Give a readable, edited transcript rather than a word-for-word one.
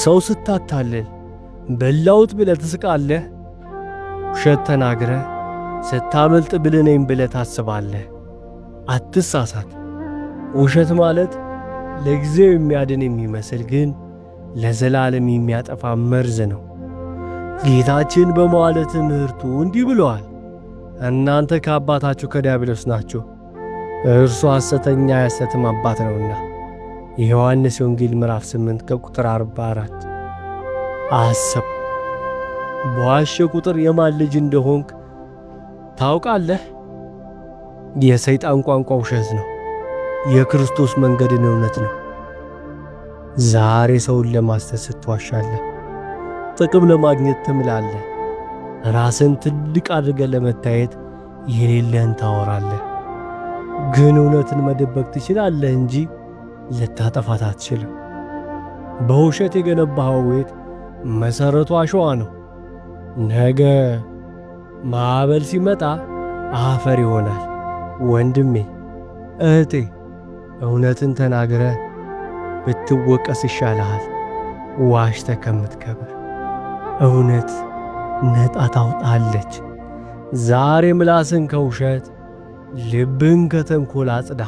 ሰው ስታታልል በላውት ብለህ ትስቃለህ። ውሸት ተናግረህ ስታመልጥ ብልህ ነኝ ብለህ ታስባለህ። አትሳሳት። ውሸት ማለት ለጊዜው የሚያድን የሚመስል ግን ለዘላለም የሚያጠፋ መርዝ ነው። ጌታችን በመዋዕለ ትምህርቱ እንዲህ ብለዋል፣ እናንተ ከአባታችሁ ከዲያብሎስ ናችሁ፣ እርሱ ሐሰተኛ የሐሰትም አባት ነውና። የዮሐንስ ወንጌል ምዕራፍ 8 ከቁጥር 44። አስብ፣ በዋሸ ቁጥር የማን ልጅ እንደሆንክ ታውቃለህ? የሰይጣን ቋንቋ ውሸት ነው፣ የክርስቶስ መንገድን እውነት ነው። ዛሬ ሰውን ለማስደሰት ትዋሻለህ፣ ጥቅም ለማግኘት ትምላለህ፣ ራስን ትልቅ አድርገህ ለመታየት የሌለህን ታወራለህ። ግን እውነትን መደበቅ ትችላለህ እንጂ ልታጠፋት አትችልም። በውሸት የገነባኸው ቤት መሠረቱ አሸዋ ነው። ነገ ማዕበል ሲመጣ አፈር ይሆናል። ወንድሜ እህቴ፣ እውነትን ተናግረህ ብትወቀስ ይሻልሃል ዋሽተህ ከምትከብር። እውነት ነጣ ታውጣለች። ዛሬ ምላስን ከውሸት ልብን ከተንኮል አጽዳ።